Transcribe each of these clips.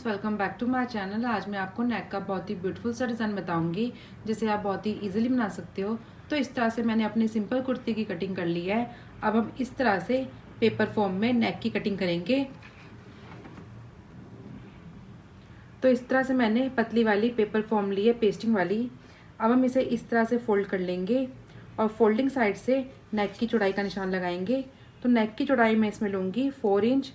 Friends, welcome back to my channel. आज मैं आपको नेक का बहुत ही ब्यूटीफुल सा डिज़ाइन बताऊंगी जिसे आप बहुत ही इजीली बना सकते हो। तो इस तरह से मैंने अपनी सिंपल कुर्ती की कटिंग कर ली है। अब हम इस तरह से पेपर फॉर्म में नेक की कटिंग करेंगे। तो इस तरह से मैंने पतली वाली पेपर फॉर्म ली है, पेस्टिंग वाली। अब हम इसे इस तरह से फोल्ड कर लेंगे और फोल्डिंग साइड से नेक की चौड़ाई का निशान लगाएंगे। तो नेक की चौड़ाई मैं इसमें लूँगी 4 इंच,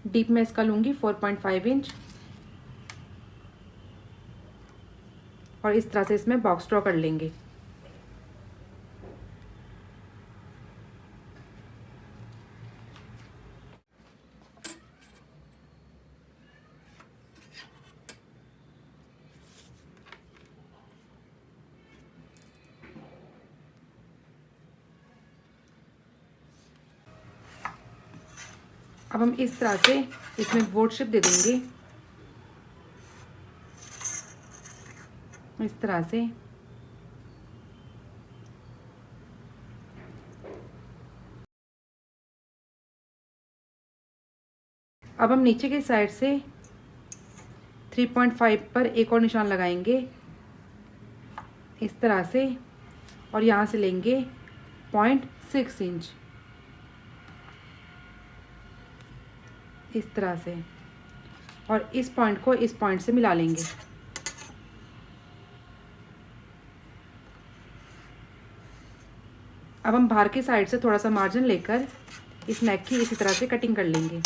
डीप में इसका लूँगी 4.5 इंच और इस तरह से इसमें बॉक्स ड्रॉ कर लेंगे। अब हम इस तरह से इसमें वोट शेप दे देंगे, इस तरह से। अब हम नीचे की साइड से 3.5 पर एक और निशान लगाएंगे इस तरह से और यहाँ से लेंगे 0.6 इंच इस तरह से और इस पॉइंट को इस पॉइंट से मिला लेंगे। अब हम बाहर की साइड से थोड़ा सा मार्जिन लेकर इस नेक की इसी तरह से कटिंग कर लेंगे।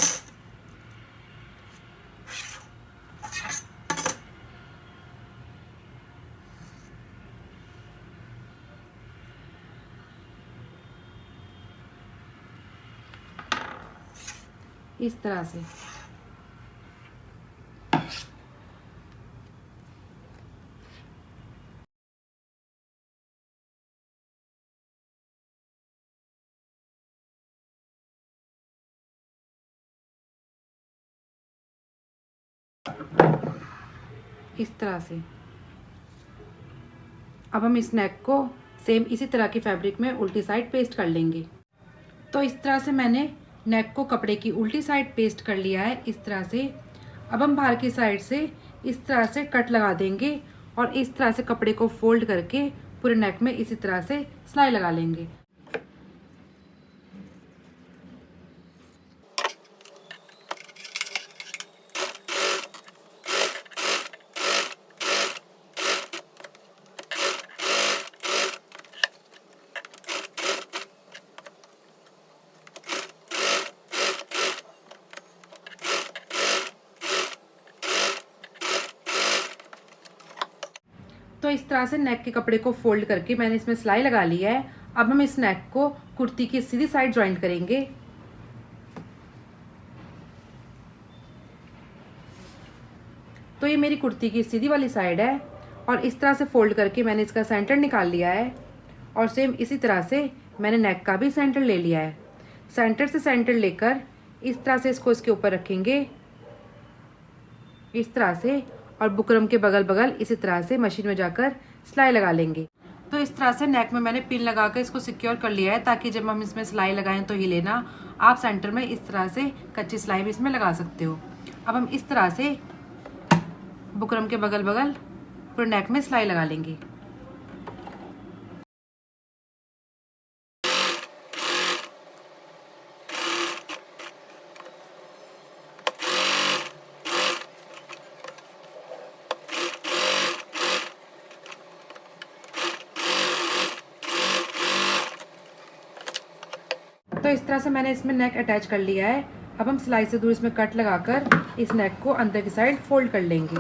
इस तरह से इस तरह से अब हम इस नेक को सेम इसी तरह की फैब्रिक में उल्टी साइड पेस्ट कर लेंगे। तो इस तरह से मैंने नेक को कपड़े की उल्टी साइड पेस्ट कर लिया है इस तरह से। अब हम बाहर की साइड से इस तरह से कट लगा देंगे और इस तरह से कपड़े को फोल्ड करके पूरे नेक में इसी तरह से सिलाई लगा लेंगे। तो इस तरह से नेक के कपड़े को फोल्ड करके मैंने इसमें सिलाई लगा ली है। अब हम इस नेक को कुर्ती की सीधी साइड ज्वाइंट करेंगे। तो ये मेरी कुर्ती की सीधी वाली साइड है और इस तरह से फोल्ड करके मैंने इसका सेंटर निकाल लिया है और सेम इसी तरह से मैंने नेक का भी सेंटर ले लिया है। सेंटर से सेंटर लेकर इस तरह से इसको इसके ऊपर रखेंगे इस तरह से और बुकरम के बगल बगल इसी तरह से मशीन में जाकर सिलाई लगा लेंगे। तो इस तरह से नेक में मैंने पिन लगा कर इसको सिक्योर कर लिया है ताकि जब हम इसमें सिलाई लगाएं तो हिले ना। आप सेंटर में इस तरह से कच्ची सिलाई भी इसमें लगा सकते हो। अब हम इस तरह से बुकरम के बगल बगल पूरे नेक में सिलाई लगा लेंगे। तो इस तरह से मैंने इसमें नेक अटैच कर लिया है। अब हम सिलाई से दूर इसमें कट लगाकर इस नेक को अंदर की साइड फोल्ड कर लेंगे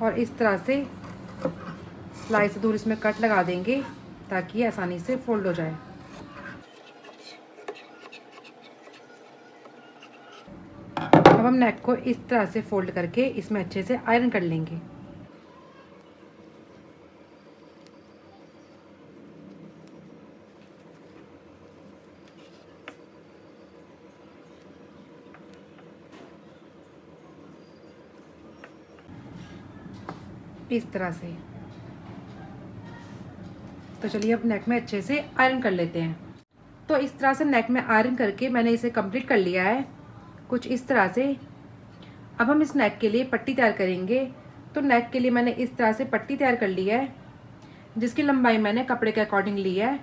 और इस तरह से सिलाई से दूर इसमें कट लगा देंगे ताकि ये आसानी से फोल्ड हो जाए। अब हम नेक को इस तरह से फोल्ड करके इसमें अच्छे से आयरन कर लेंगे। इस तरह से तो चलिए अब नेक में अच्छे से आयरन कर लेते हैं। तो इस तरह से नेक में आयरन करके मैंने इसे कंप्लीट कर लिया है कुछ इस तरह से। अब हम इस नेक के लिए पट्टी तैयार करेंगे। तो नेक के लिए मैंने इस तरह से पट्टी तैयार कर ली है, जिसकी लंबाई मैंने कपड़े के अकॉर्डिंग ली है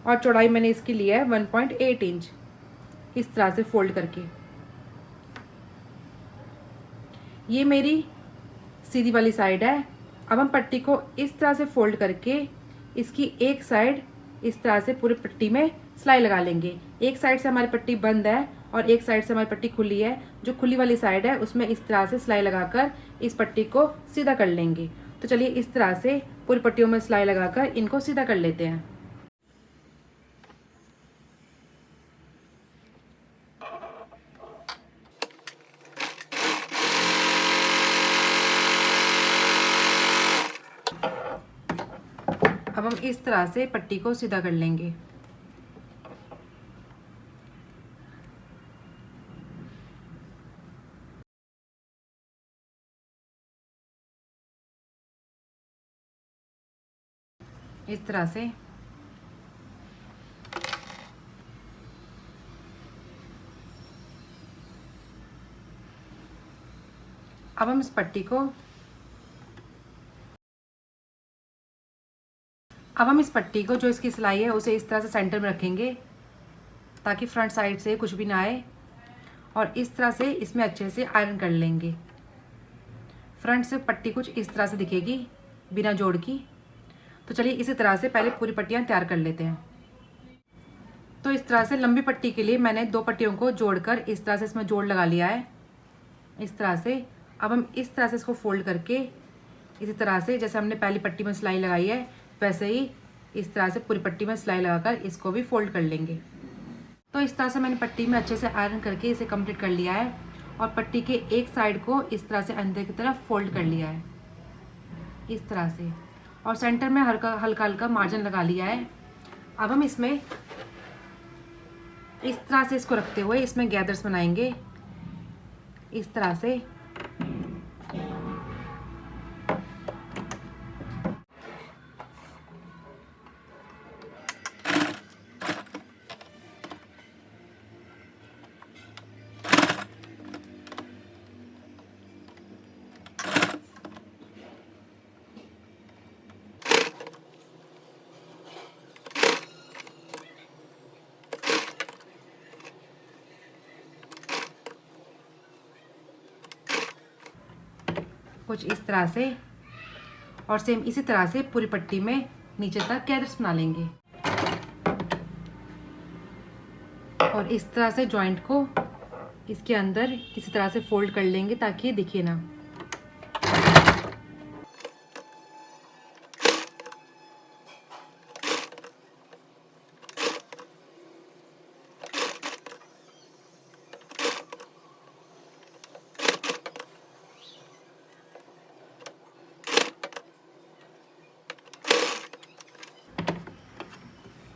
और चौड़ाई मैंने इसकी ली है 1.8 इंच, इस तरह से फोल्ड करके। ये मेरी सीधी वाली साइड है। अब हम पट्टी को इस तरह से फोल्ड करके इसकी एक साइड इस तरह से पूरी पट्टी में सिलाई लगा लेंगे। एक साइड से हमारी पट्टी बंद है और एक साइड से हमारी पट्टी खुली है। जो खुली वाली साइड है उसमें इस तरह से सिलाई लगाकर इस पट्टी को सीधा कर लेंगे। तो चलिए इस तरह से पूरी पट्टियों में सिलाई लगाकर इनको सीधा कर लेते हैं। अब हम इस तरह से पट्टी को सीधा कर लेंगे। इस तरह से अब हम इस पट्टी को जो इसकी सिलाई है उसे इस तरह से सेंटर में रखेंगे ताकि फ्रंट साइड से कुछ भी ना आए, और इस तरह से इसमें अच्छे से आयरन कर लेंगे। फ्रंट से पट्टी कुछ इस तरह से दिखेगी बिना जोड़ की। तो चलिए इसी तरह से पहले पूरी पट्टियाँ तैयार कर लेते हैं। तो इस तरह से लंबी पट्टी के लिए मैंने 2 पट्टियों को जोड़कर इस तरह से इसमें जोड़ लगा लिया है, इस तरह से। अब हम इस तरह से इसको फोल्ड करके इसी तरह से जैसे हमने पहली पट्टी में सिलाई लगाई है वैसे ही इस तरह से पूरी पट्टी में सिलाई लगाकर इसको भी फोल्ड कर लेंगे। तो इस तरह से मैंने पट्टी में अच्छे से आयरन करके इसे कंप्लीट कर लिया है और पट्टी के एक साइड को इस तरह से अंदर की तरफ फोल्ड कर लिया है इस तरह से, और सेंटर में हल्का हल्का मार्जिन लगा लिया है। अब हम इसमें इस तरह से इसको रखते हुए इसमें गैदर्स बनाएंगे इस तरह से। कुछ इस तरह से, और सेम इसी तरह से पूरी पट्टी में नीचे तक गैदर्स बना लेंगे और इस तरह से जॉइंट को इसके अंदर इसी तरह से फोल्ड कर लेंगे ताकि ये दिखे ना।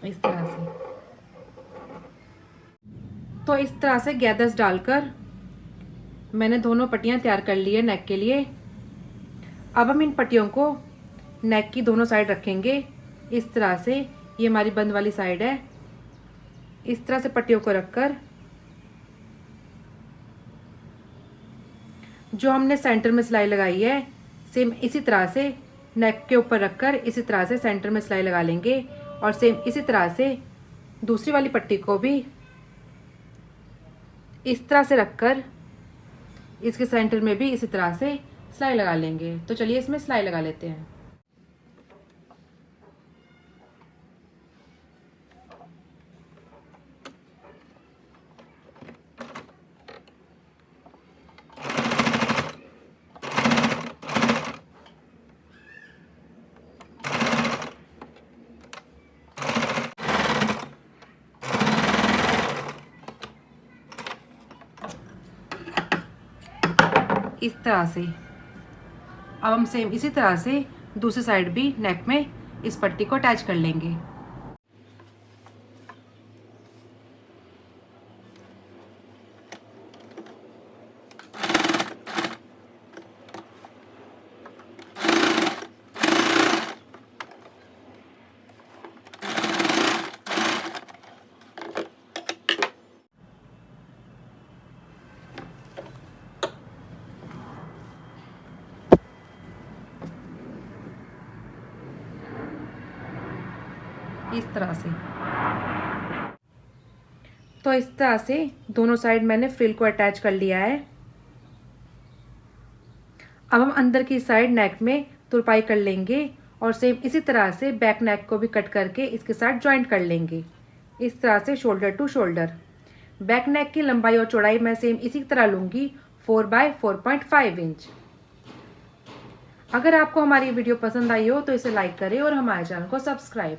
इस तरह से, तो इस तरह से गैदर्स डालकर मैंने दोनों पट्टियां तैयार कर ली है नेक के लिए। अब हम इन पट्टियों को नेक की दोनों साइड रखेंगे इस तरह से। ये हमारी बंद वाली साइड है। इस तरह से पट्टियों को रखकर जो हमने सेंटर में सिलाई लगाई है सेम इसी तरह से नेक के ऊपर रखकर इसी तरह से सेंटर में सिलाई लगा लेंगे, और सेम इसी तरह से दूसरी वाली पट्टी को भी इस तरह से रखकर इसके सेंटर में भी इसी तरह से सिलाई लगा लेंगे। तो चलिए इसमें सिलाई लगा लेते हैं। इस तरह से अब हम सेम इसी तरह से दूसरी साइड भी नेक में इस पट्टी को अटैच कर लेंगे। इस तरह से। तो इस तरह से दोनों साइड मैंने फ्रिल को अटैच कर लिया है। अब हम अंदर की साइड नेक में तुरपाई कर लेंगे और सेम इसी तरह से बैक नेक को भी कट करके इसके साथ जॉइंट कर लेंगे, इस तरह से shoulder to shoulder. Back neck की लंबाई और चौड़ाई मैं सेम इसी तरह लूँगी 4 बाय 4.5 इंच। अगर आपको हमारी वीडियो पसंद आई हो तो इसे लाइक करें और हमारे चैनल को सब्सक्राइब